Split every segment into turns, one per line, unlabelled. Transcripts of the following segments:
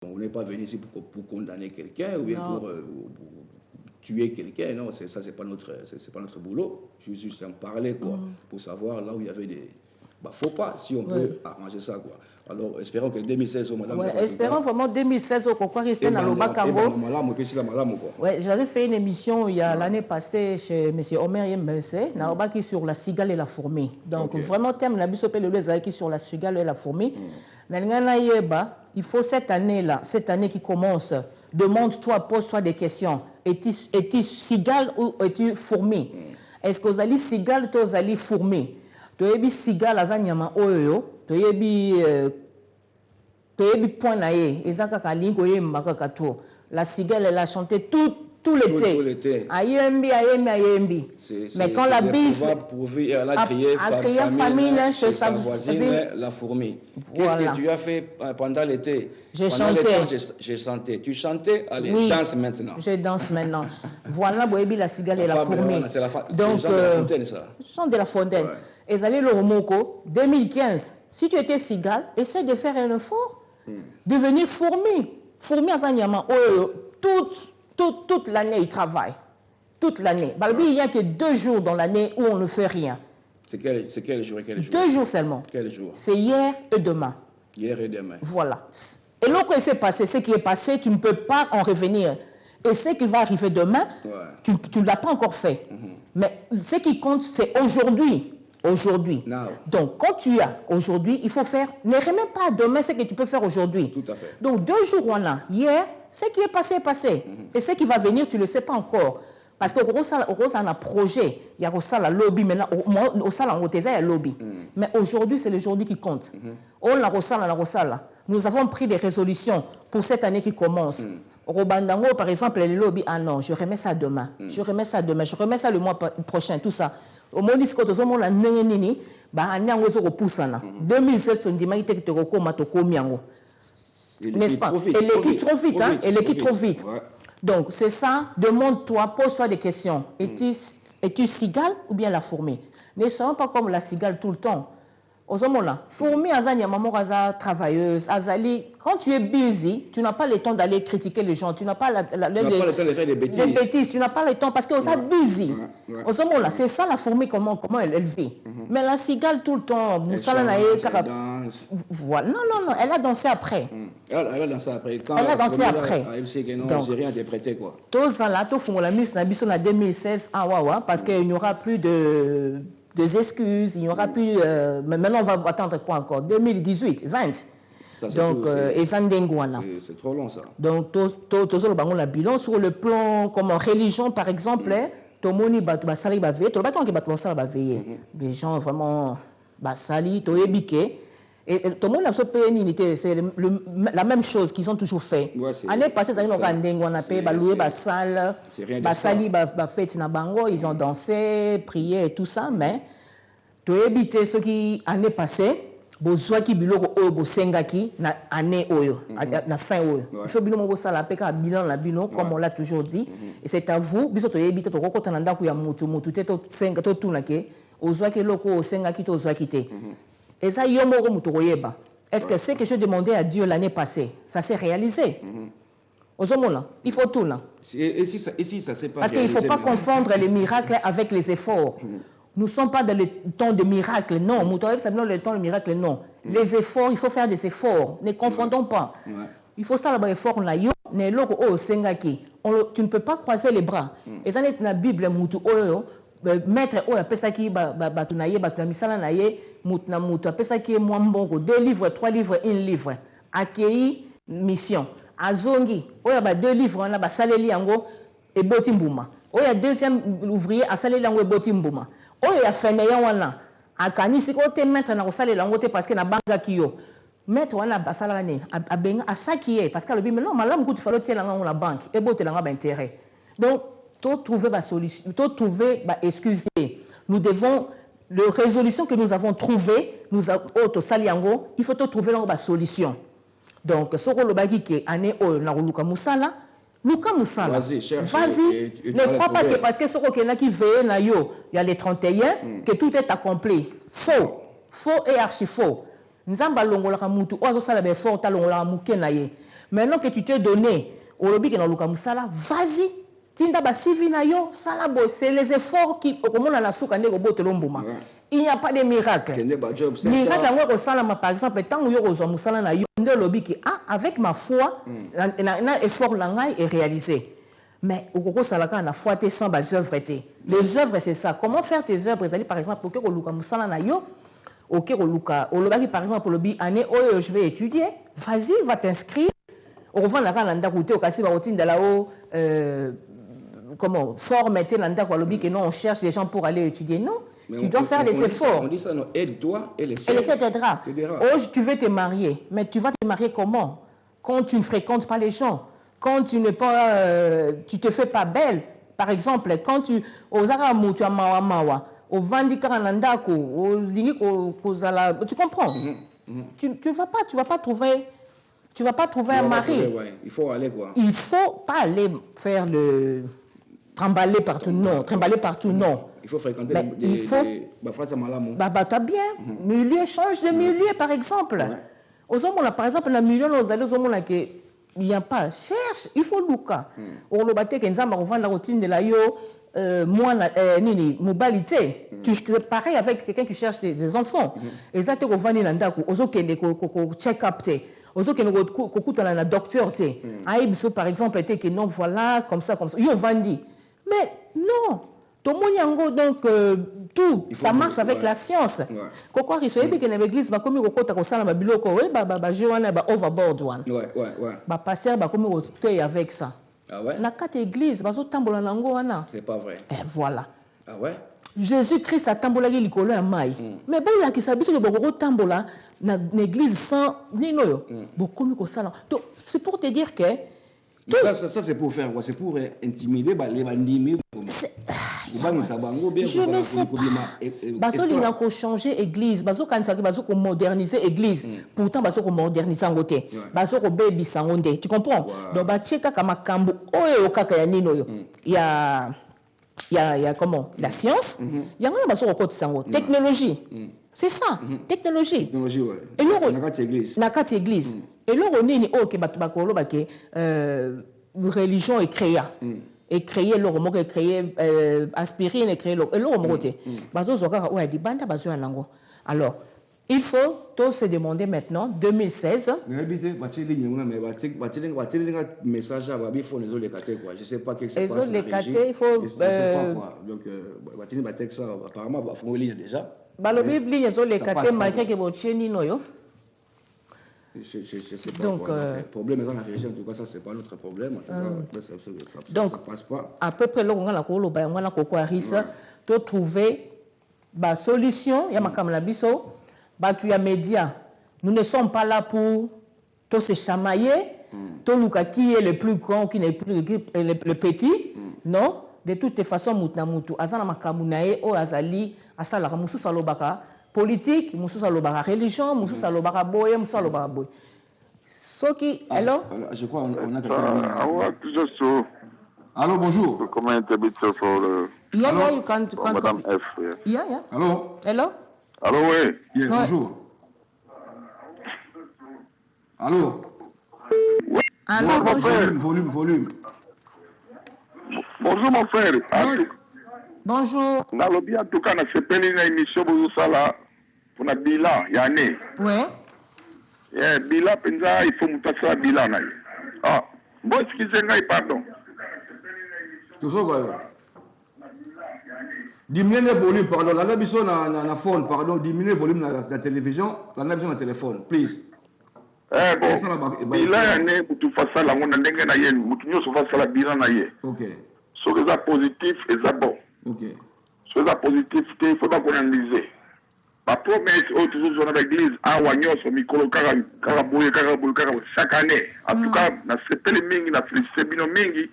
On n'est pas venu ici pour condamner quelqu'un ou bien pour tuer quelqu'un. Non, ça, c'est pas notre boulot. Juste en parler, quoi, pour savoir là où il y avait des faux pas, si on peut arranger ça, quoi. Alors, espérons que 2016,
espérons vraiment 2016, au quoi rester dans le Bakango. J'avais fait une émission il y a l'année passée chez M. Omer Yembese, qui sur la cigale et la fourmi. Donc, vraiment, thème la bisopé le qui sur la cigale et la fourmi. Il faut cette année qui commence, demande-toi, pose-toi des questions. Es-tu cigale ou es-tu fourmi? Est-ce que vous allez cigale ou vous allez fourmi? Tu es cigale à Zanyama Oyo, tu es point naïe, et ça, la cigale, elle a chanté tout l'été. Ayembi. Mais quand la bise
a crié famine, sa voisine, la fourmi. Qu'est-ce que tu as fait pendant l'été?
J'ai chanté.
J'ai chanté. Tu chantais? Allez, danse maintenant.
Je danse maintenant. Voilà, la cigale et la fourmi.
Donc,
ce sont de la fontaine. Et allez le Romoko, 2015. Si tu étais cigale, essaie de faire un effort, devenir fourmi. Fourmi à Zanyama, toute l'année, il travaille. Toute l'année. Il n'y a que 2 jours dans l'année où on ne fait rien.
C'est quel jour et quel jour?
2 jours seulement.
Quel jour?
C'est hier et demain.
Hier et demain.
Voilà. Et là, ce qui est passé, tu ne peux pas en revenir. Et ce qui va arriver demain, tu ne l'as pas encore fait. Mais ce qui compte, c'est aujourd'hui. Aujourd'hui. Donc, quand tu as aujourd'hui, il faut faire. Ne remets pas demain ce que tu peux faire aujourd'hui.
Tout à fait.
Donc, 2 jours, on a. Hier, ce qui est passé est passé. Et ce qui va venir, tu ne le sais pas encore. Parce que on a un projet. Il y a un lobby maintenant. Il y a un lobby. Mais aujourd'hui, c'est l'aujourd'hui qui compte. Nous avons pris des résolutions pour cette année qui commence. Au Bandango, par exemple, le lobby, ah non, je remets ça demain. Je remets ça demain. Je remets ça le mois prochain, tout ça. Au moins, ce que tu as dit, 2016, tu dis que tu n'est-ce pas? Elle quitte trop vite, hein? Elle quitte trop vite. Donc, c'est ça. Demande-toi, pose-toi des questions. Es-tu cigale ou bien la fourmi? Ne soyons pas comme la cigale tout le temps. Fourmi, travailleuse, Azali, quand tu es busy, tu n'as pas le temps d'aller critiquer les gens, tu n'as pas le temps
de faire des bêtises.
Tu n'as pas le temps parce que vous êtes busy. C'est ça la fourmi, comment elle vit. Mais la cigale tout le temps, voilà. Non, elle a dansé après.
Elle a dansé après.
Elle a dansé après.
Donc, j'ai rien interprété, quoi.
Tous là, tout font la musique en 2016, parce qu'il n'y aura plus des excuses, il n'y aura plus... mais maintenant, on va attendre quoi encore? 2018, 20. Donc,
c'est trop long, ça.
Donc, tout le bilan sur le plan comme religion, par exemple, tout le monde va veiller. Les gens vraiment basali, tout est et tout le monde a fait une unité. C'est la même chose qu'ils ont toujours fait. L'année passée, ils ont dansé, prié et tout ça, mais tu as évité ce qui l'année passée. Besoin qui biloko oyo bosengaki na année oyo na fin oyo il faut bino ça la peka bilan la bino comme on l'a toujours dit et c'est à vous biso to yebita to kokota na ndaku ya mutu te to senga to tuna ke ozwa ke loko osengaki to ozwa kite et ça yo moko mutu koyeba est-ce que c'est que je demandais à Dieu l'année passée ça s'est réalisé ozomona il faut tout là
et si ça s'est pas
parce qu'il faut pas confondre les miracles avec les efforts. Nous ne sommes pas dans le temps de miracle, non. Le temps de miracle, non. Les efforts, il faut faire des efforts. Ne confondons pas. Il faut ça, l'effort, on l'a eu. Tu ne peux pas croiser les bras. Et ça, c'est dans la Bible, maître, oh, 2 livres, 3 livres, 1 livre. Accueilli, mission. Azongi, 2 livres, on a salé yango et botimbouma. Il y a deuxième ouvrier à salé yango et botimbouma. Oh, il y a fait wana akani si ko te mettre na kosala lango te parce que na banga kiyo mettre wana basala ne abenga asakiye parce que le bimelo malamu kutu falo tie langa la banque et bote langa ba intérêt donc to trouver ba solution to trouver ba excuse. Nous devons le résolution que nous avons trouvé nous auto saliango il faut trouver la solution donc soko lo baki ke année o na luka musala Luka Moussala, vas-y, ne crois pas que parce que ce qui veut, il y a les 31, que tout est accompli. Faux et archi faux. Nzamba longola mutu, ozo sala be fort ta longola muke na ye. Maintenant que tu t'es donné, au lobby que dans le musala, vas-y. Tinda ba sivi na yo, salabo, c'est les efforts qui au moment la souka ndeko bote lombuma. Il n'y a pas de miracle. Miracle salama par exemple tant yo ko musala na yo nde lobby qui avec ma foi na effort langai est réalisé. Mais au koko salaka na foi té sans bas œuvres té. Les œuvres c'est ça. Comment faire tes œuvres par exemple pour que ko luka musala na yo OK ko luka au lobby par exemple lobby année oh je vais étudier, vas-y va t'inscrire. Au revoir la kana ndako té au kasi ba routine de là-haut comment former que non on cherche des gens pour aller étudier non mais tu dois faire des efforts
on dit ça non aide-toi et les
t'aidera. Oh tu veux te marier mais tu vas te marier comment quand tu ne fréquentes pas les gens quand tu n'es pas tu te fais pas belle par exemple quand tu ozaka mutu amawa mawa au vandi kananda ko au lingi ko zala tu comprends tu vas pas trouver un mari
il faut aller quoi
il faut pas aller faire le trimballer partout, non. Trimballer partout, non.
Il faut fréquenter
il faut... t'as bien. Milieu, change de milieu, par exemple. Aux hommes, par exemple, dans le milieu, nous allons aux hommes il n'y a pas. Cherche, il faut Luka. Au Lobate, on va la routine de la yo, moi, mobilité. C'est pareil avec quelqu'un qui cherche des enfants. Et ça, tu vas venir dans le aux autres check-up. Aux autres qui ont un docteur. Par exemple, que non, voilà, comme ça. Ils vont dire. Mais non, tout le monde donc tout ça marche avec la science. Pourquoi ils sont que l'église va comme au côté de ça, biloko, overboard one. Passer comme avec ça.
Ah ouais.
La carte église va tambola nango wana.
C'est pas vrai.
Et voilà.
Ah ouais.
Jésus-Christ a tambola likolo ya mai. Mais bon là qui s'habille que beaucoup tambola na l'église sans nino yo. Beaucoup ko sala. Donc c'est pour te dire que
ça c'est pour faire quoi? C'est pour intimider les bandits.
Je ne sais pas. Baso il a changer l'église. Baso ko moderniser l'église. Pourtant baso ko moderniser en côté. Baso ko baby sangonde. Tu comprends? Donc ba cheka kama kambu oyo kaka ya nino yo. Il y a comment? La science. Il y a baso ko côté sango. Technologie. C'est ça. Technologie.
Technologie ouais.
Et là
na carte
église. Et là on est OK bakolo bake religion est créée. Et créer l'homme que créer aspirine et créer l'homme côté. Bazo zokaka ouais libanda bazo yango. Alors il faut tous se demander maintenant 2016.
Mais habiter bâtir ligne mais bâtir message à babi faut les cater quoi. Je sais pas qu'est-ce qui se passe.
Les cater il faut
donc bâtir ça apparemment ba faut ligne déjà.
Balobi ligne les cater malgré que bo tieni noyo.
Je sais pas.
Donc,
le problème est dans la région, en tout cas, ça, c'est pas notre problème. Ça passe pas.
À peu près, là, on a trouver la solution. Il y a ma biso, tu y a médias. Nous ne sommes pas là pour se chamailler. Qui est le plus grand, qui n'est plus le petit. Non. De toutes les façons, Moutnamutu, Azana Makamunae, O Azali, Asala Ramusu Salobaka. Politique, Moussous Alobara religion, Moussous Alobara boy, Moussous Alobara boy. Soki, hello?
Je crois on a quelqu'un. Allô, bonjour.
Comment tu habites sur le...
Yeah, you can
Madame F.
Yeah.
Allô?
Hello?
Allô, oui.
Yeah, bonjour. Allô?
Allô,
bonjour. Volume.
Bonjour, mon frère.
Bonjour.
Dans le bien, en tout cas, on a fait une émission pour ça pour le bilan, il y a une année.
Oui.
Bilan, il faut monter ça bilan. Ah, bon, excusez-moi, pardon.
Tout ça, quoi. Diminuer le volume, pardon. La nabiso na phone, pardon. Diminuer le volume de la télévision, la nabiso na téléphone, please.
Bon, bilan, il y a pour tout faire ça, on a des gens qui ont fait ça, bilan.
Ok.
Ce qui est positif, c'est bon.
Ok.
Ce qui est positif, il faut pas qu'on analyse. La promesse, toujours dans l'église, à Wagnos, au micro, chaque année. En tout cas, na sepele mingi, na félicité bino mingi,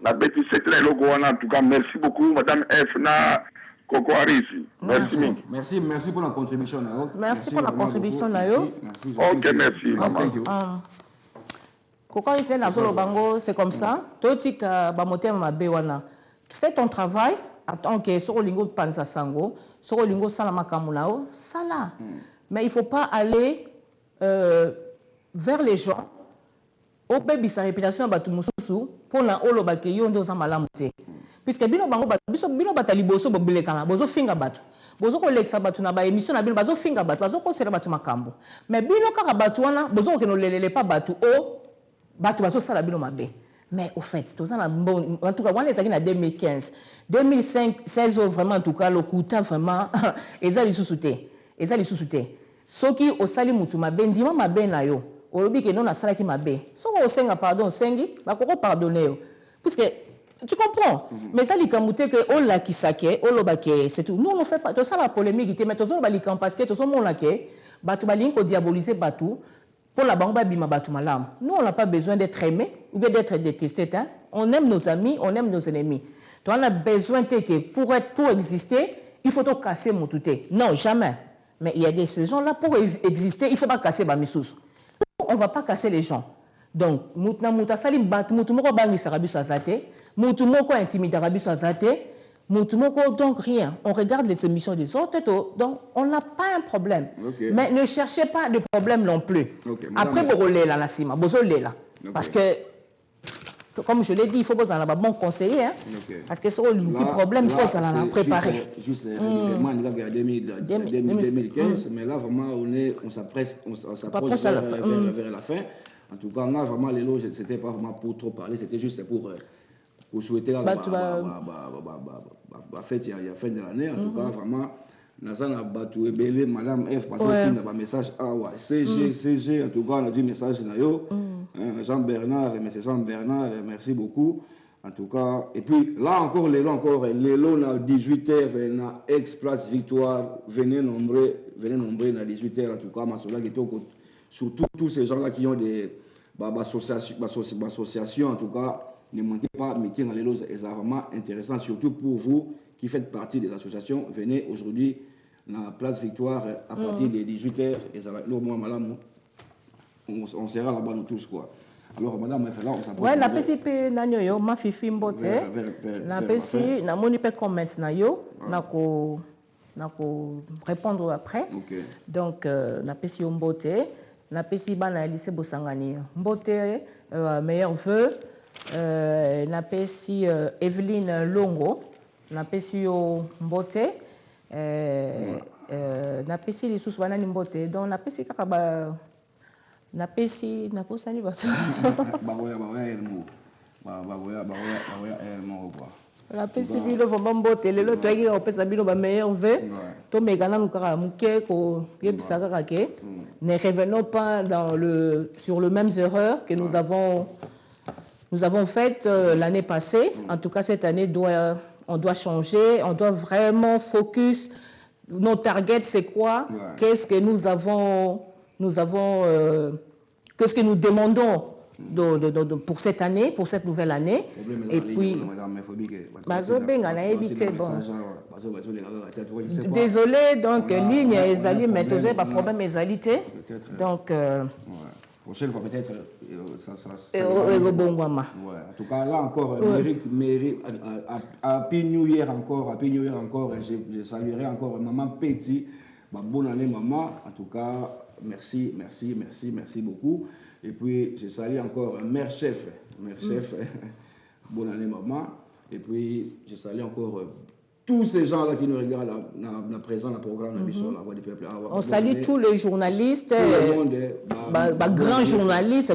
na bêti sepele logo en tout cas, merci beaucoup, Madame F, na Coco Arisi. Merci mingi.
Merci pour la contribution.
Merci pour la contribution, Nayo.
Ok, merci.
Coco Arisi, c'est comme ça. Toti ka bamote mabe wana. Fais ton travail. Attends que sur le lingo panza sango, sur le lingo salama kamulao, sala. Mais il faut pas aller vers les gens. au baby sa réputation batu mususu pour na olo ba ke yo ndo za malamu te puisque bino bango bino batali boso bobile kana bozo finga batu bozo ko lexa batu na ba émission na bino bazo finga batu bazo ko sera batu makambo mais bino kaka batu wana bozo ko no lelele pas batu o batu bazo sala bino mabe. Mais au fait, tout ça, en tout cas, on est en 2015, 2016, vraiment, en tout cas, le coup vraiment, ils ont les sous-soutés. Ils ont les sous-soutés. Ceux qui ont sali mutuma ben, dis-moi ma ben na yo. Au lobby que non a sala qui ma ben. Ceux qui ont senga pardon, sengi, bah comment pardonner yo. Parce que tu comprends. Mais ça, les camoutés que on l'a qui saké, on l'a baké, c'est tout. Nous on fait pas. Tout ça la polémique, mais tout ça on va les camp parce que tout ça on l'a ké, bah tu vas l'inco diaboliser batou. Pour la banque, nous, on n'a pas besoin d'être aimé ou bien d'être détesté. Hein? On aime nos amis, on aime nos ennemis. Donc, on a besoin que pour exister, il faut tout casser mon touté. Non, jamais. Mais il y a des ces gens-là, pour exister, il ne faut pas casser ma missous. On ne va pas casser les gens. Donc, nous avons donc rien. On regarde les émissions des autres, donc on n'a pas un problème. Okay. Mais ne cherchez pas de problème non plus. Okay. Après, vous roulez là, parce que, comme je l'ai dit, il faut que vous ayez un bon conseiller. Hein? Okay. Parce que c'est le problème, il faut s'en préparer.
Juste régulièrement, en 2015, mais là, vraiment, on s'approche vers la fin. En tout cas, là, vraiment, les loges, ce n'était pas vraiment pour trop parler, c'était juste pour souhaiter la fête, il y a la fin de l'année. En tout cas, vraiment, Nazana Batou Ebele, Madame F, parce que un message, CG, en tout cas, on a dit message, Jean-Bernard, M. Jean-Bernard, merci beaucoup. En tout cas, et puis là encore, les lots, à 18h, ex-place Victoire, venez nombreux, à 18h, en tout cas, surtout tous ces gens-là qui ont des associations, en tout cas, ne manquez pas, meeting à l'élo, c'est vraiment intéressant, surtout pour vous qui faites partie des associations. Venez aujourd'hui à la place Victoire à partir des 18h. On sera là-bas nous tous, quoi. Alors, madame, là, on s'approche.
Oui, la PCP, ma fifi mbote. La PCP, na moni pe comment na yo, na ko répondre après. Donc, la PCP mbote, la PCP bana lycée Bosangani. Mbote, meilleur vœu. Napesi Evelyne Longo, napesi yo Mbote, napesi les sous banani Mbote, donc napesi kaka napesi naposani bato. Napesi bino vraiment Mbote, lelo toyaki opesa bino ba meilleur vœu, to megana nukaka muke ko yebisa kaka ke. Ne revenons pas sur les mêmes erreurs que nous avons fait l'année passée. En tout cas, cette année, on doit changer. On doit vraiment focus. Nos targets, c'est quoi? Qu'est-ce que qu'est-ce que nous demandons pour cette année, pour cette nouvelle année? Et puis, désolé, donc, ligne, mais tu n'as pas de problème, donc,
prochaine fois, peut-être, ça en tout cas, là encore, Happy New Year encore, je saluerai encore Maman Petit, bonne année maman, en tout cas, merci beaucoup. Et puis, je salue encore Mère Chef, bonne année maman. Et puis, je salue encore tous ces gens-là qui nous regardent à présent dans le programme de La Voix du Peuple.
On salue tous les journalistes, grands journalistes,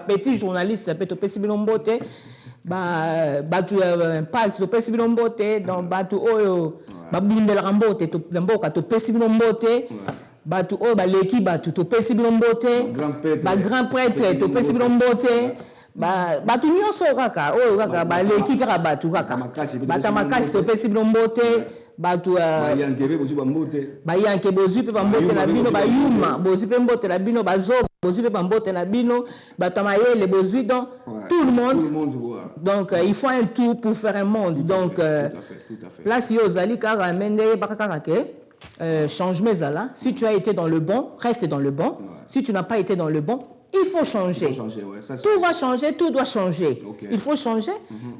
petits journalistes, petits grand prêtre, batu nyonso kaka oyo kaka baleki kaka batu kaka batamakasi topesi bino mbote batu bayanke bozwi mpe bambote na bino bayuma bozwi mpe mbote na bino bazoba bozwi mpe bambote na bino bato mayele bozwi donc tout le monde donc il faut un tout pour faire un monde donc place yo ozali kaka mende baka kaka ke changement ezala si tu as été dans le bon reste dans le bon si tu n'as pas été dans le bon il faut changer. Tout va changer, tout doit changer. Il faut changer.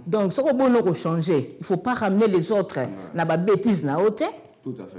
Donc, ce qu'on veut changer, il ne faut pas ramener les autres dans la bêtise. Tout à fait.